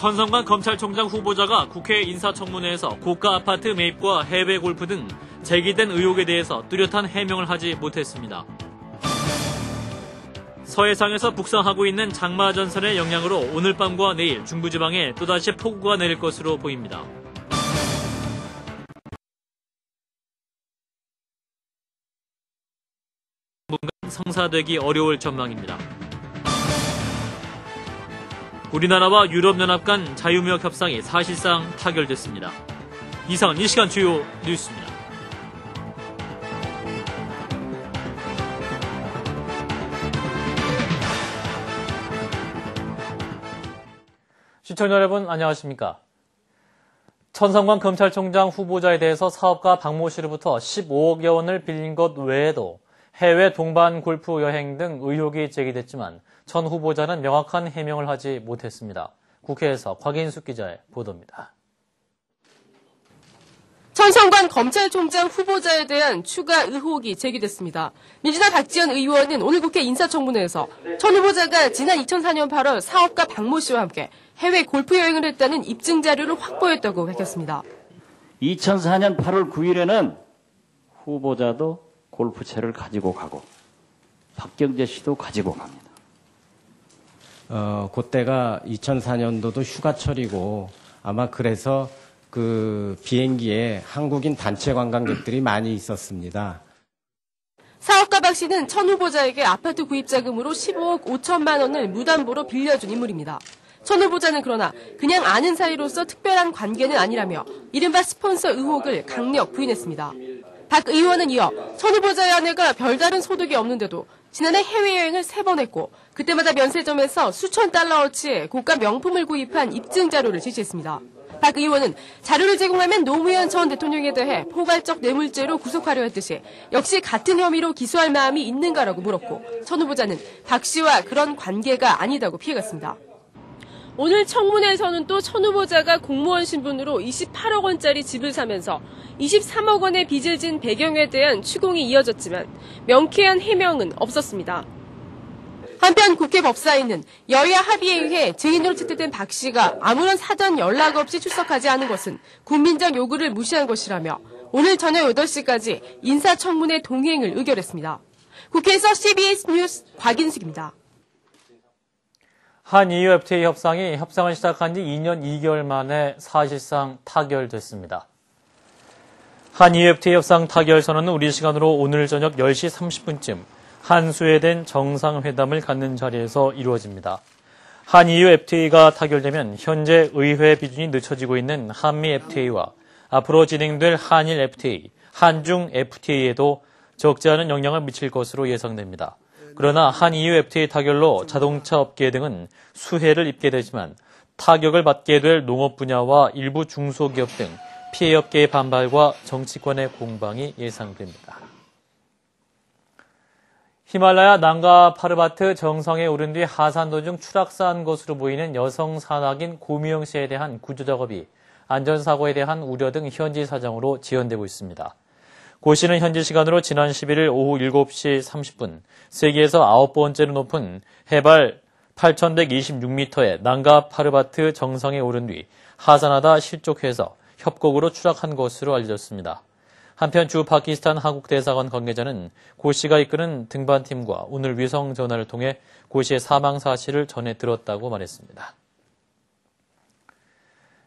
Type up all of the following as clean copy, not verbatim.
천성관 검찰총장 후보자가 국회 인사청문회에서 고가 아파트 매입과 해외 골프 등 제기된 의혹에 대해서 뚜렷한 해명을 하지 못했습니다. 서해상에서 북상하고 있는 장마전선의 영향으로 오늘 밤과 내일 중부지방에 또다시 폭우가 내릴 것으로 보입니다. 성사되기 어려울 전망입니다. 우리나라와 유럽연합 간 자유무역 협상이 사실상 타결됐습니다. 이상은 이 시간 주요 뉴스입니다. 시청자 여러분 안녕하십니까? 천성관 검찰총장 후보자에 대해서 사업가 박모 씨로부터 15억여 원을 빌린 것 외에도 해외 동반 골프 여행 등 의혹이 제기됐지만 전 후보자는 명확한 해명을 하지 못했습니다. 국회에서 곽인숙 기자의 보도입니다. 천성관 검찰총장 후보자에 대한 추가 의혹이 제기됐습니다. 민주당 박지원 의원은 오늘 국회 인사청문회에서 천 후보자가 지난 2004년 8월 사업가 박모 씨와 함께 해외 골프 여행을 했다는 입증 자료를 확보했다고 밝혔습니다. 2004년 8월 9일에는 후보자도 골프채를 가지고 가고 박경재 씨도 가지고 갑니다. 그때가 2004년도도 휴가철이고 아마 그래서 그 비행기에 한국인 단체 관광객들이 많이 있었습니다. 사업가 박 씨는 천 후보자에게 아파트 구입 자금으로 15억 5천만 원을 무담보로 빌려준 인물입니다. 천 후보자는 그러나 그냥 아는 사이로서 특별한 관계는 아니라며 이른바 스폰서 의혹을 강력 부인했습니다. 박 의원은 이어 천 후보자의 아내가 별다른 소득이 없는데도 지난해 해외여행을 3번 했고 그때마다 면세점에서 수천 달러어치의 고가 명품을 구입한 입증 자료를 제시했습니다. 박 의원은 자료를 제공하면 노무현 전 대통령에 대해 포괄적 뇌물죄로 구속하려 했듯이 역시 같은 혐의로 기소할 마음이 있는가라고 물었고 천 후보자는 박 씨와 그런 관계가 아니다고 피해갔습니다. 오늘 청문회에서는 또 천 후보자가 공무원 신분으로 28억 원짜리 집을 사면서 23억 원의 빚을 진 배경에 대한 추궁이 이어졌지만 명쾌한 해명은 없었습니다. 한편 국회 법사위는 여야 합의에 의해 증인으로 채택된 박 씨가 아무런 사전 연락 없이 출석하지 않은 것은 국민적 요구를 무시한 것이라며 오늘 저녁 8시까지 인사청문회 동행을 의결했습니다. 국회에서 CBS 뉴스 곽인숙입니다. 한EU FTA 협상이 협상을 시작한 지 2년 2개월 만에 사실상 타결됐습니다. 한EU FTA 협상 타결 선언은 우리 시간으로 오늘 저녁 10시 30분쯤 한스웨덴 정상회담을 갖는 자리에서 이루어집니다. 한EU FTA가 타결되면 현재 의회 비준이 늦춰지고 있는 한미 FTA와 앞으로 진행될 한일 FTA, 한중 FTA에도 적지 않은 영향을 미칠 것으로 예상됩니다. 그러나 한EU FTA 타결로 자동차 업계 등은 수혜를 입게 되지만 타격을 받게 될 농업 분야와 일부 중소기업 등 피해 업계의 반발과 정치권의 공방이 예상됩니다. 히말라야 남가 파르바트 정상에 오른 뒤 하산 도중 추락사한 것으로 보이는 여성 산악인 고미영 씨에 대한 구조 작업이 안전사고에 대한 우려 등 현지 사정으로 지연되고 있습니다. 고 씨는 현지 시간으로 지난 11일 오후 7시 30분 세계에서 9번째로 높은 해발 8,126m의 난가 파르바트 정상에 오른 뒤 하산하다 실족해서 협곡으로 추락한 것으로 알려졌습니다. 한편 주 파키스탄 한국 대사관 관계자는 고 씨가 이끄는 등반팀과 오늘 위성 전화를 통해 고 씨의 사망 사실을 전해 들었다고 말했습니다.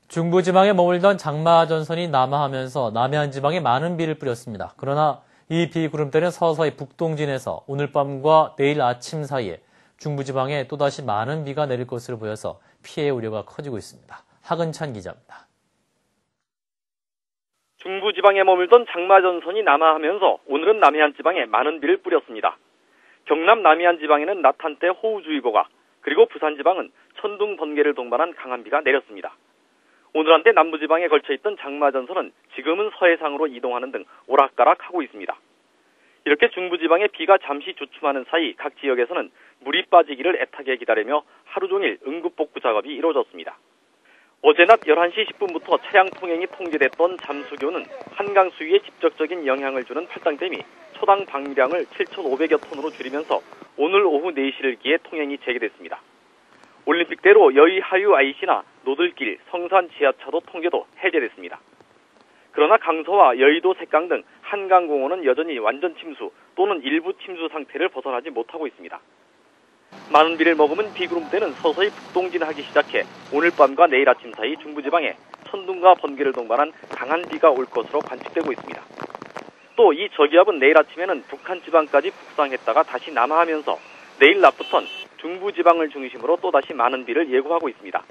중부지방에 머물던 장마전선이 남하하면서 남해안 지방에 많은 비를 뿌렸습니다. 그러나 이 비구름대는 서서히 북동진에서 오늘 밤과 내일 아침 사이에 중부지방에 또다시 많은 비가 내릴 것으로 보여서 피해 우려가 커지고 있습니다. 하근찬 기자입니다. 중부지방에 머물던 장마전선이 남하하면서 오늘은 남해안 지방에 많은 비를 뿌렸습니다. 경남 남해안 지방에는 낮 한때 호우주의보가 그리고 부산 지방은 천둥 번개를 동반한 강한 비가 내렸습니다. 오늘 한때 남부지방에 걸쳐있던 장마전선은 지금은 서해상으로 이동하는 등 오락가락하고 있습니다. 이렇게 중부지방에 비가 잠시 주춤하는 사이 각 지역에서는 물이 빠지기를 애타게 기다리며 하루 종일 응급복구 작업이 이루어졌습니다. 어제 낮 11시 10분부터 차량 통행이 통제됐던 잠수교는 한강 수위에 직접적인 영향을 주는 팔당댐이 초당 방류량을 7,500여 톤으로 줄이면서 오늘 오후 4시를 기해 통행이 재개됐습니다. 올림픽대로 여의 하유 IC나 노들길, 성산 지하차도 통제도 해제됐습니다. 그러나 강서와 여의도 색강 등 한강공원은 여전히 완전 침수 또는 일부 침수 상태를 벗어나지 못하고 있습니다. 많은 비를 머금은 비구름대는 서서히 북동진하기 시작해 오늘 밤과 내일 아침 사이 중부지방에 천둥과 번개를 동반한 강한 비가 올 것으로 관측되고 있습니다. 또 이 저기압은 내일 아침에는 북한 지방까지 북상했다가 다시 남하하면서 내일 낮부턴 중부지방을 중심으로 또다시 많은 비를 예고하고 있습니다.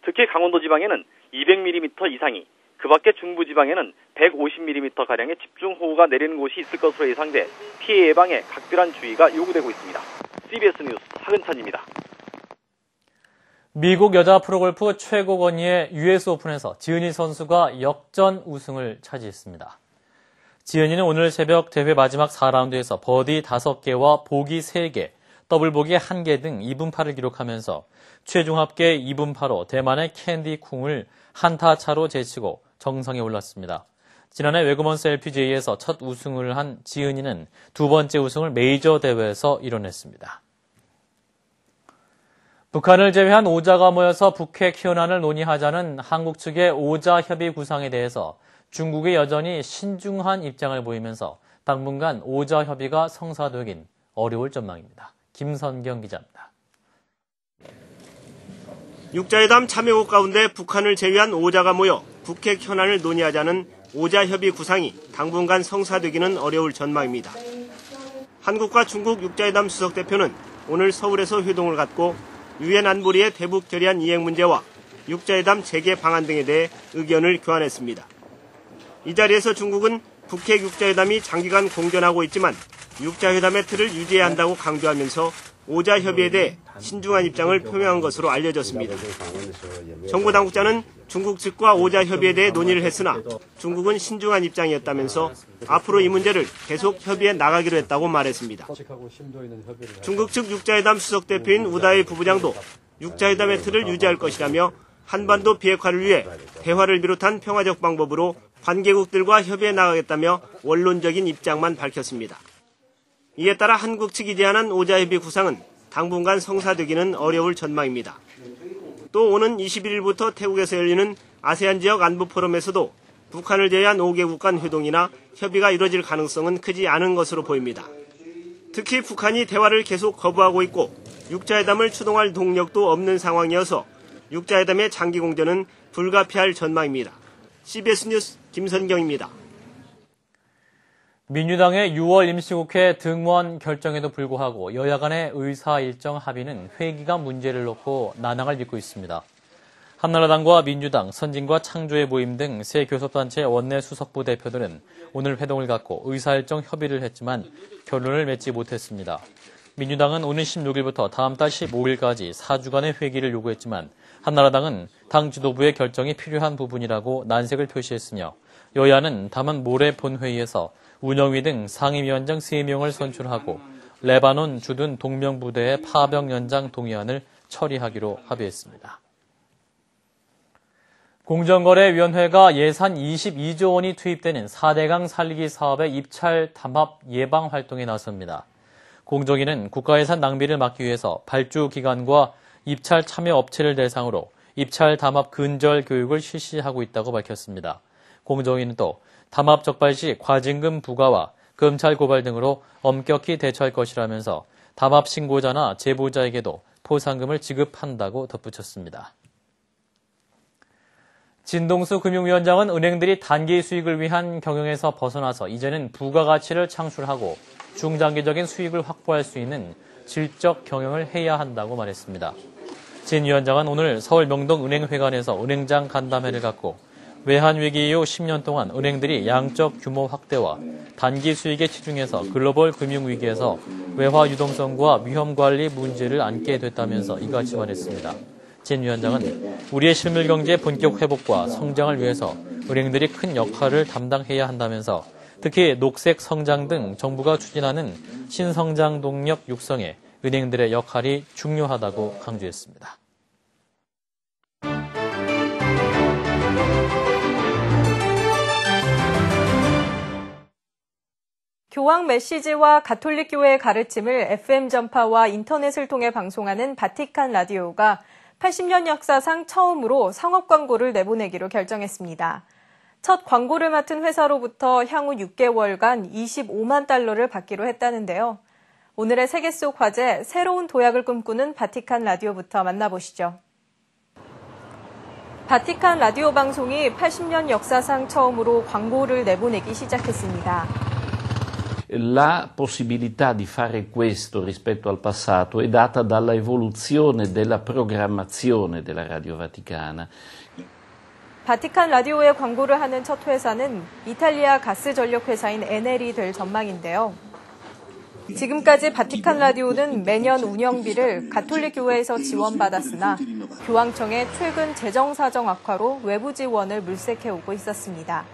특히 강원도 지방에는 200mm 이상이, 그 밖에 중부지방에는 150mm가량의 집중호우가 내리는 곳이 있을 것으로 예상돼 피해 예방에 각별한 주의가 요구되고 있습니다. CBS 뉴스 하근찬입니다. 미국 여자 프로골프 최고권위의 US 오픈에서 지은이 선수가 역전 우승을 차지했습니다. 지은이는 오늘 새벽 대회 마지막 4라운드에서 버디 5개와 보기 3개, 더블 보기 1개 등 2분파를 기록하면서 최종 합계 2분파로 대만의 캔디 쿵을 한타 차로 제치고 정상에 올랐습니다. 지난해 외그먼스 LPGA에서 첫 우승을 한 지은이는 두 번째 우승을 메이저 대회에서 이뤄냈습니다. 북한을 제외한 5자가 모여서 북핵 현안을 논의하자는 한국 측의 5자 협의 구상에 대해서 중국이 여전히 신중한 입장을 보이면서 당분간 5자 협의가 성사되긴 어려울 전망입니다. 김선경 기자입니다. 육자회담 참여국 가운데 북한을 제외한 5자가 모여 북핵 현안을 논의하자는 5자 협의 구상이 당분간 성사되기는 어려울 전망입니다. 한국과 중국 육자회담 수석대표는 오늘 서울에서 회동을 갖고 유엔 안보리의 대북 결의안 이행 문제와 육자회담 재개 방안 등에 대해 의견을 교환했습니다. 이 자리에서 중국은 북핵 육자회담이 장기간 공전하고 있지만 육자회담의 틀을 유지해야 한다고 강조하면서 5자 협의에 대해 신중한 입장을 표명한 것으로 알려졌습니다. 정부 당국자는 중국 측과 5자 협의에 대해 논의를 했으나 중국은 신중한 입장이었다면서 앞으로 이 문제를 계속 협의해 나가기로 했다고 말했습니다. 중국 측 육자회담 수석대표인 우다이 부부장도 육자회담의 틀을 유지할 것이라며 한반도 비핵화를 위해 대화를 비롯한 평화적 방법으로 관계국들과 협의해 나가겠다며 원론적인 입장만 밝혔습니다. 이에 따라 한국 측이 제안한 5자 협의 구상은 당분간 성사되기는 어려울 전망입니다. 또 오는 21일부터 태국에서 열리는 아세안 지역 안보 포럼에서도 북한을 제외한 5개국 간 회동이나 협의가 이뤄질 가능성은 크지 않은 것으로 보입니다. 특히 북한이 대화를 계속 거부하고 있고 6자회담을 추동할 동력도 없는 상황이어서 6자회담의 장기 공전은 불가피할 전망입니다. CBS 뉴스 김선경입니다. 민주당의 6월 임시국회 등원 결정에도 불구하고 여야 간의 의사 일정 합의는 회기가 문제를 놓고 난항을 빚고 있습니다. 한나라당과 민주당, 선진과 창조의 모임 등 세 교섭단체 원내 수석부 대표들은 오늘 회동을 갖고 의사일정 협의를 했지만 결론을 맺지 못했습니다. 민주당은 오는 16일부터 다음 달 15일까지 4주간의 회기를 요구했지만 한나라당은 당 지도부의 결정이 필요한 부분이라고 난색을 표시했으며 여야는 다만 모레 본회의에서 운영위 등 상임위원장 3명을 선출하고 레바논 주둔 동명부대의 파병 연장 동의안을 처리하기로 합의했습니다. 공정거래위원회가 예산 22조 원이 투입되는 4대강 살리기 사업의 입찰 담합 예방 활동에 나섭니다. 공정위는 국가예산 낭비를 막기 위해서 발주기관과 입찰 참여 업체를 대상으로 입찰 담합 근절 교육을 실시하고 있다고 밝혔습니다. 공정위는 또 담합 적발 시 과징금 부과와 검찰 고발 등으로 엄격히 대처할 것이라면서 담합 신고자나 제보자에게도 포상금을 지급한다고 덧붙였습니다. 진동수 금융위원장은 은행들이 단기 수익을 위한 경영에서 벗어나서 이제는 부가가치를 창출하고 중장기적인 수익을 확보할 수 있는 질적 경영을 해야 한다고 말했습니다. 진 위원장은 오늘 서울 명동은행회관에서 은행장 간담회를 갖고 외환위기 이후 10년 동안 은행들이 양적 규모 확대와 단기 수익에 치중해서 글로벌 금융위기에서 외화 유동성과 위험관리 문제를 안게 됐다면서 이같이 말했습니다. 진 위원장은 우리의 실물경제 본격 회복과 성장을 위해서 은행들이 큰 역할을 담당해야 한다면서 특히 녹색 성장 등 정부가 추진하는 신성장 동력 육성에 은행들의 역할이 중요하다고 강조했습니다. 교황 메시지와 가톨릭 교회의 가르침을 FM 전파와 인터넷을 통해 방송하는 바티칸 라디오가 80년 역사상 처음으로 상업 광고를 내보내기로 결정했습니다. 첫 광고를 맡은 회사로부터 향후 6개월간 25만 달러를 받기로 했다는데요. 오늘의 세계 속 화제, 새로운 도약을 꿈꾸는 바티칸 라디오부터 만나보시죠. 바티칸 라디오 방송이 80년 역사상 처음으로 광고를 내보내기 시작했습니다. La possibilità di fare questo rispetto al passato è data dalla evoluzione della programmazione della Radio Vaticana. 바티칸 라디오에 광고를 하는 첫 회사는 이탈리아 가스 전력 회사인 에넬이 될 전망인데요. 지금까지 바티칸 라디오는 매년 운영비를 가톨릭 교회에서 지원받았으나 교황청의 최근 재정 사정 악화로 외부 지원을 물색해오고 있었습니다.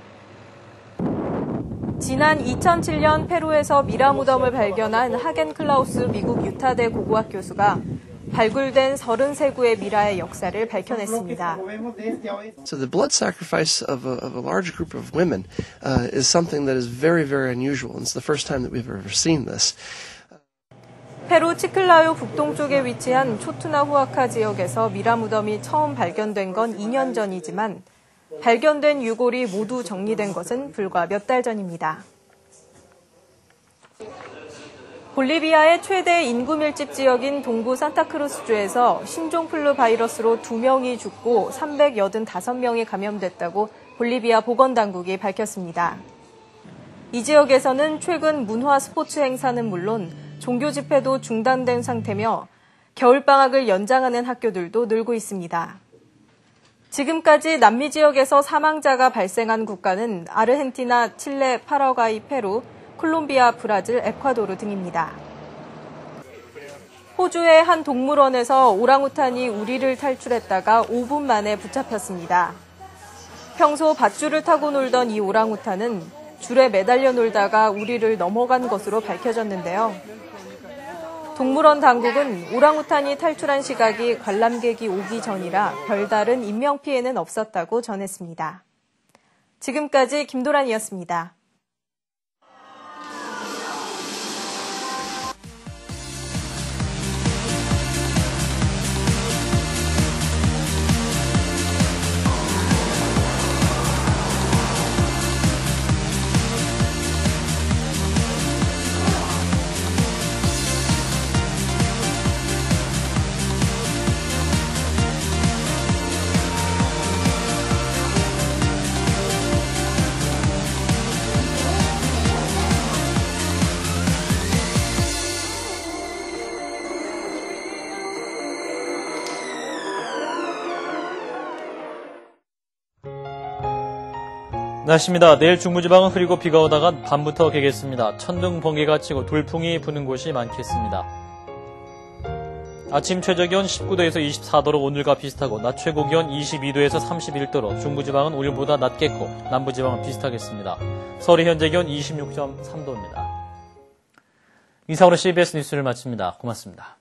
지난 2007년 페루에서 미라 무덤을 발견한 하겐 클라우스 미국 유타대 고고학 교수가 발굴된 33구의 미라의 역사를 밝혀냈습니다. So the blood sacrifice of a large group of women is something that is very, very unusual. And it's the first time that we've ever seen this. 페루 치클라요 북동쪽에 위치한 초투나 후아카 지역에서 미라 무덤이 처음 발견된 건 2년 전이지만 발견된 유골이 모두 정리된 것은 불과 몇 달 전입니다. 볼리비아의 최대 인구 밀집 지역인 동부 산타크루스주에서 신종플루 바이러스로 2명이 죽고 385명이 감염됐다고 볼리비아 보건당국이 밝혔습니다. 이 지역에서는 최근 문화 스포츠 행사는 물론 종교 집회도 중단된 상태며 겨울방학을 연장하는 학교들도 늘고 있습니다. 지금까지 남미 지역에서 사망자가 발생한 국가는 아르헨티나, 칠레, 파라과이, 페루, 콜롬비아, 브라질, 에콰도르 등입니다. 호주의 한 동물원에서 오랑우탄이 우리를 탈출했다가 5분 만에 붙잡혔습니다. 평소 밧줄을 타고 놀던 이 오랑우탄은 줄에 매달려 놀다가 우리를 넘어간 것으로 밝혀졌는데요. 동물원 당국은 오랑우탄이 탈출한 시각이 관람객이 오기 전이라 별다른 인명피해는 없었다고 전했습니다. 지금까지 김도란이었습니다. 날씨입니다. 내일 중부지방은 흐리고 비가 오다가 밤부터 개겠습니다. 천둥, 번개가 치고 돌풍이 부는 곳이 많겠습니다. 아침 최저기온 19도에서 24도로 오늘과 비슷하고 낮 최고기온 22도에서 31도로 중부지방은 오늘보다 낮겠고 남부지방은 비슷하겠습니다. 서울의 현재 기온 26.3도입니다. 이상으로 CBS 뉴스를 마칩니다. 고맙습니다.